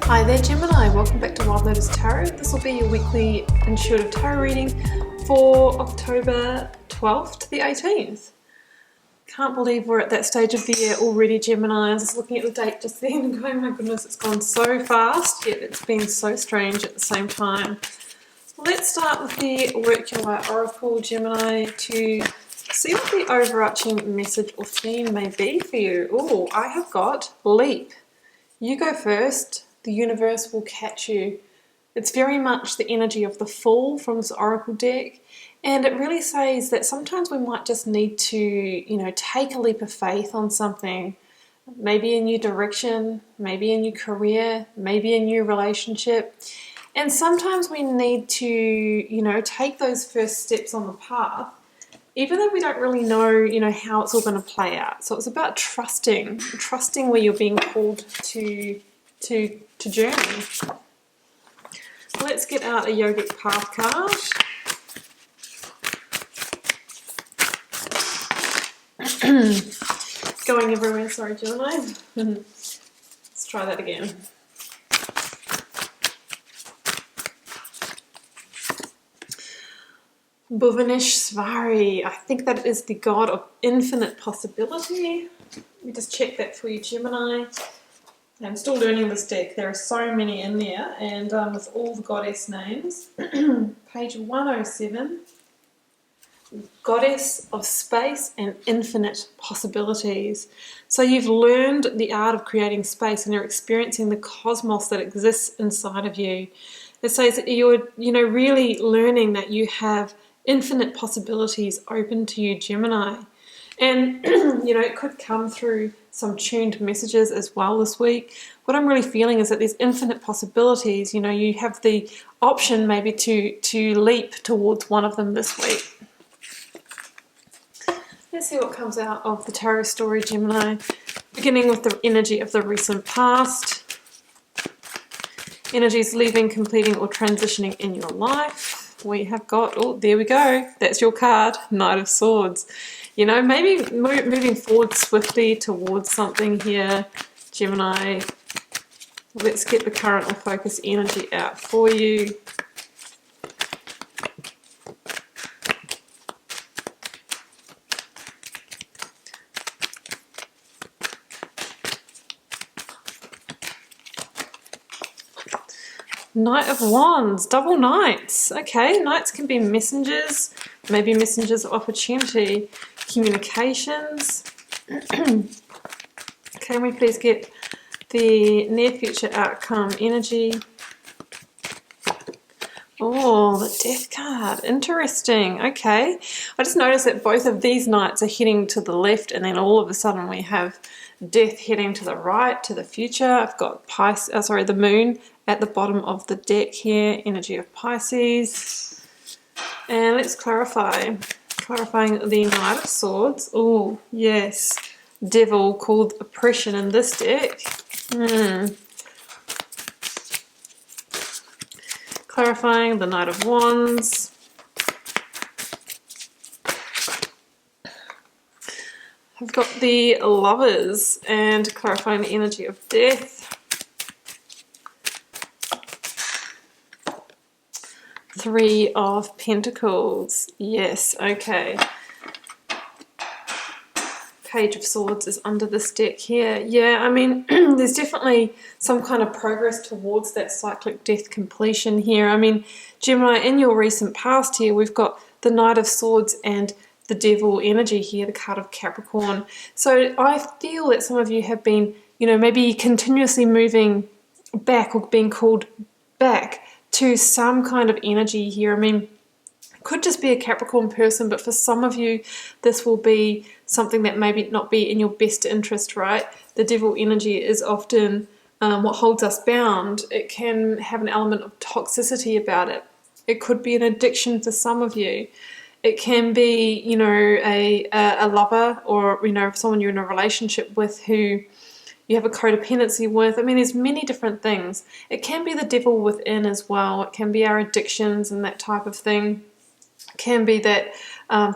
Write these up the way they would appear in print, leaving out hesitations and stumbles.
Hi there Gemini, welcome back to Wild Lotus Tarot. This will be your weekly intuitive tarot reading for October 12th to the 18th. Can't believe we're at that stage of the year already, Gemini. I was just looking at the date just then and going, my goodness, it's gone so fast, yet it's been so strange at the same time. Let's start with the Work Your Light Oracle, Gemini, to see what the overarching message or theme may be for you. Oh, I have got Leap. You go first. The universe will catch you. It's very much the energy of the Fool from this Oracle deck, and it really says that sometimes we might just need to, take a leap of faith on something, maybe a new direction, maybe a new career, maybe a new relationship, and sometimes we need to, take those first steps on the path, even though we don't really know, how it's all going to play out. So it's about trusting where you're being called to journey. Let's get out a Yogic Path card. Going everywhere, sorry Gemini. Let's try that again. Bhuvaneshwari, I think that is the god of infinite possibility. Let me just check that for you, Gemini. I'm still learning this deck. There are so many in there, and with all the goddess names. Page 107, Goddess of Space and Infinite Possibilities. So you've learned the art of creating space and you're experiencing the cosmos that exists inside of you. It says that you're, really learning that you have infinite possibilities open to you, Gemini. And, it could come through some tuned messages as well this week. What I'm really feeling is that there's infinite possibilities. You have the option maybe to leap towards one of them this week. Let's see what comes out of the tarot story, Gemini. Beginning with the energy of the recent past. Energies leaving, completing, or transitioning in your life. We have got, oh, there we go. That's your card, Knight of Swords. Maybe moving forward swiftly towards something here, Gemini. Let's get the current or focus energy out for you. Knight of Wands, double knights. Okay, knights can be messengers, maybe messengers of opportunity, communications. Can we please get the near future outcome energy? Oh, the Death card. Interesting. Okay. I just noticed that both of these knights are heading to the left, and then all of a sudden we have Death heading to the right, to the future. I've got the Moon at the bottom of the deck here, energy of Pisces. And let's clarifying the Knight of Swords. Oh, yes. Devil called oppression in this deck. Clarifying the Knight of Wands. I've got the Lovers and clarifying the energy of Death. Three of Pentacles. Yes, okay. Page of Swords is under this deck here. Yeah, I mean, there's definitely some kind of progress towards that cyclic death completion here. I mean, Gemini, in your recent past here, we've got the Knight of Swords and the Devil energy here, the card of Capricorn. So I feel that some of you have been, maybe continuously moving back or being called back to some kind of energy here. I mean, it could just be a Capricorn person, but for some of you, this will be something that maybe not be in your best interest, right? The Devil energy is often what holds us bound. It can have an element of toxicity about it. It could be an addiction for some of you. It can be, a lover or, someone you're in a relationship with who you have a codependency with. I mean, there's many different things. It can be the devil within as well. It can be our addictions and that type of thing. It can be that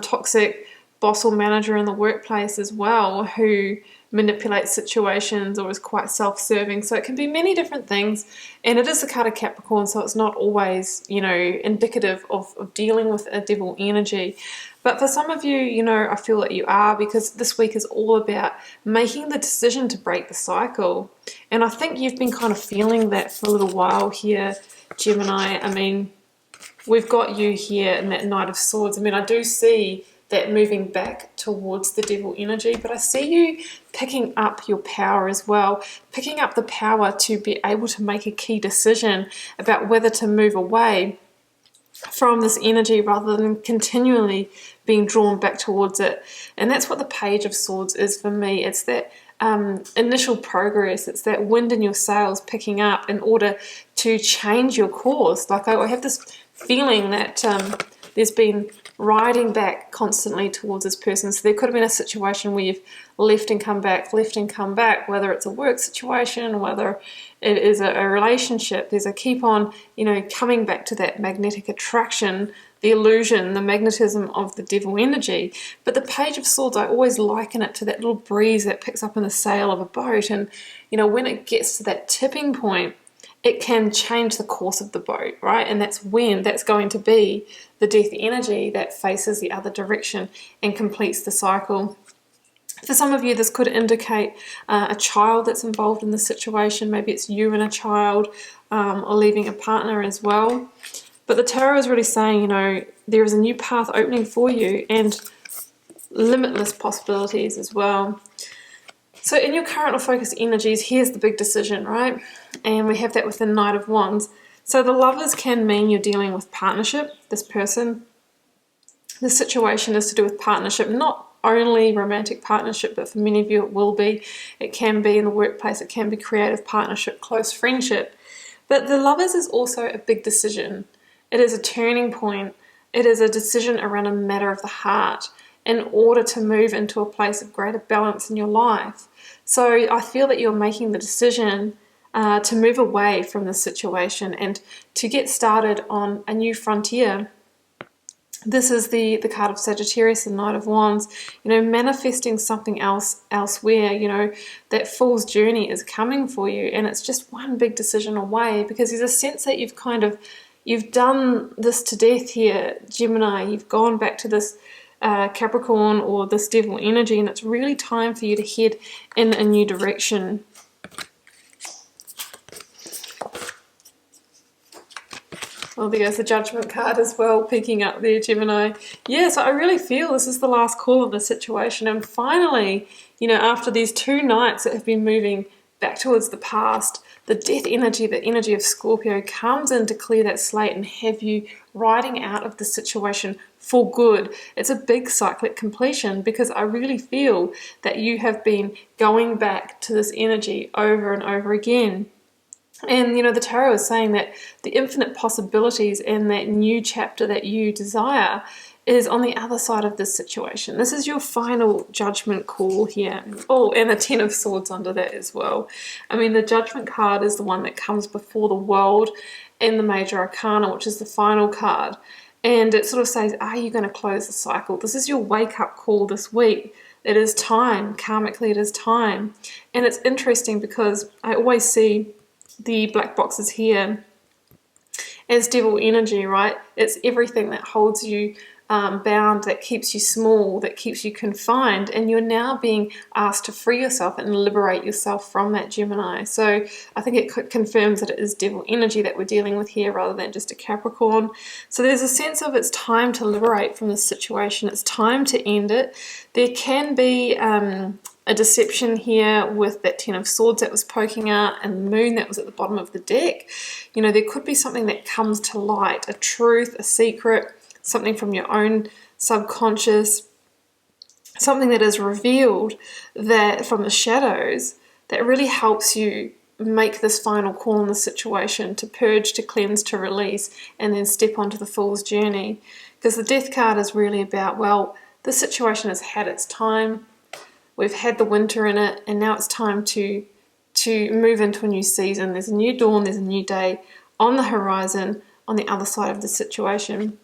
toxic boss or manager in the workplace as well who manipulates situations or is quite self-serving. So it can be many different things, and it is the card of Capricorn, so it's not always, you know, indicative of dealing with a devil energy. But for some of you, you know, I feel that you are, because this week is all about making the decision to break the cycle. And I think you've been kind of feeling that for a little while here, Gemini. I mean, we've got you here in that Knight of Swords. I mean, I do see that moving back towards the devil energy, but I see you picking up your power as well, picking up the power to be able to make a key decision about whether to move away from this energy rather than continually being drawn back towards it. And that's what the Page of Swords is for me. It's that initial progress. It's that wind in your sails picking up in order to change your course. Like I have this feeling that there's been riding back constantly towards this person. So there could have been a situation where you've left and come back, whether it's a work situation, whether it is a relationship. There's a keep on, you know, coming back to that magnetic attraction, the illusion, the magnetism of the devil energy. But the Page of Swords, I always liken it to that little breeze that picks up in the sail of a boat. And, you know, when it gets to that tipping point, it can change the course of the boat, right? And that's going to be the death energy that faces the other direction and completes the cycle. For some of you, this could indicate a child that's involved in the situation. Maybe it's you and a child, or leaving a partner as well. But the tarot is really saying, you know, there is a new path opening for you and limitless possibilities as well. So in your current or focused energies, here's the big decision, right? And we have that with the Knight of Wands. So the Lovers can mean you're dealing with partnership, this person. This situation is to do with partnership, not only romantic partnership, but for many of you it will be. It can be in the workplace, it can be creative partnership, close friendship. But the Lovers is also a big decision. It is a turning point. It is a decision around a matter of the heart in order to move into a place of greater balance in your life. So I feel that you're making the decision to move away from this situation and to get started on a new frontier. This is the card of Sagittarius, the Knight of Wands, you know, manifesting something else elsewhere. You know, that Fool's journey is coming for you, and it's just one big decision away, because there's a sense that you've done this to death here, Gemini. You've gone back to this Capricorn or this devil energy, and it's really time for you to head in a new direction. Oh, there's the Judgment card as well, picking up there, Gemini. Yeah, so I really feel this is the last call of the situation. And finally, you know, after these 2 nights that have been moving back towards the past, the death energy, the energy of Scorpio, comes in to clear that slate and have you riding out of the situation for good. It's a big cyclic completion, because I really feel that you have been going back to this energy over and over again. And, you know, the tarot is saying that the infinite possibilities and that new chapter that you desire is on the other side of this situation. This is your final judgment call here. Oh, and the 10 of Swords under that as well. I mean, the Judgment card is the one that comes before the World and the Major Arcana, which is the final card. And it sort of says, are you going to close the cycle? This is your wake-up call this week. It is time. Karmically, it is time. And it's interesting because I always see the black boxes here as devil energy, right? It's everything that holds you bound, that keeps you small, that keeps you confined, and you're now being asked to free yourself and liberate yourself from that, Gemini. So I think it confirms that it is devil energy that we're dealing with here rather than just a Capricorn. So there's a sense of it's time to liberate from this situation. It's time to end it. There can be a deception here with that 10 of Swords that was poking out and the moon that was at the bottom of the deck. You know, there could be something that comes to light, a truth, a secret, something from your own subconscious, something that is revealed that from the shadows that really helps you make this final call in the situation to purge, to cleanse, to release, and then step onto the Fool's journey. Because the Death card is really about, well, this situation has had its time. We've had the winter in it, and now it's time to move into a new season. There's a new dawn, there's a new day on the horizon on the other side of the situation.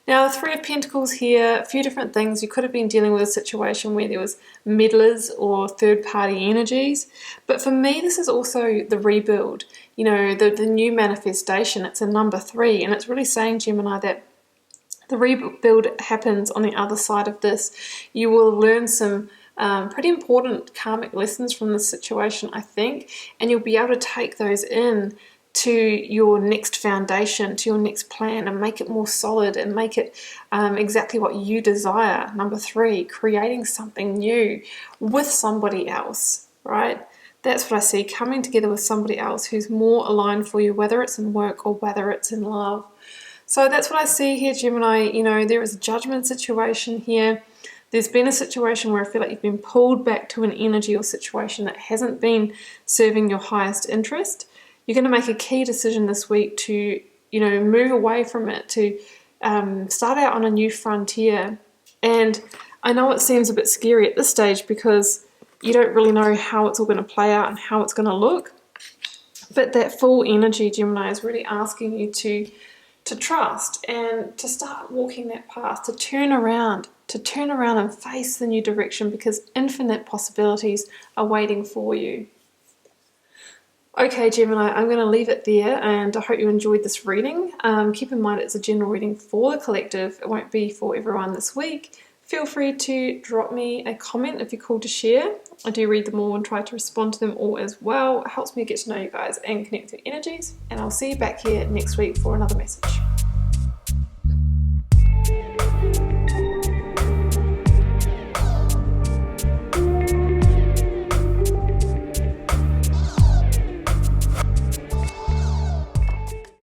Now, the Three of Pentacles here, a few different things. You could have been dealing with a situation where there was meddlers or third-party energies. But for me, this is also the rebuild, you know, the new manifestation. It's a number 3, and it's really saying, Gemini, that the rebuild happens on the other side of this. You will learn some pretty important karmic lessons from this situation, I think, and you'll be able to take those in to your next foundation, to your next plan, and make it more solid and make it exactly what you desire. Number 3, creating something new with somebody else, right? That's what I see, coming together with somebody else who's more aligned for you, whether it's in work or whether it's in love. So that's what I see here, Gemini. You know, there is a judgment situation here. There's been a situation where I feel like you've been pulled back to an energy or situation that hasn't been serving your highest interest. You're going to make a key decision this week to, you know, move away from it, to start out on a new frontier. And I know it seems a bit scary at this stage because you don't really know how it's all going to play out and how it's going to look. But that full energy, Gemini, is really asking you to trust and to start walking that path, to turn around and face the new direction, because infinite possibilities are waiting for you. Okay, Gemini, I'm going to leave it there, and I hope you enjoyed this reading. Keep in mind it's a general reading for the collective. It won't be for everyone this week. Feel free to drop me a comment if you're called to share. I do read them all and try to respond to them all as well. It helps me get to know you guys and connect with your energies. And I'll see you back here next week for another message.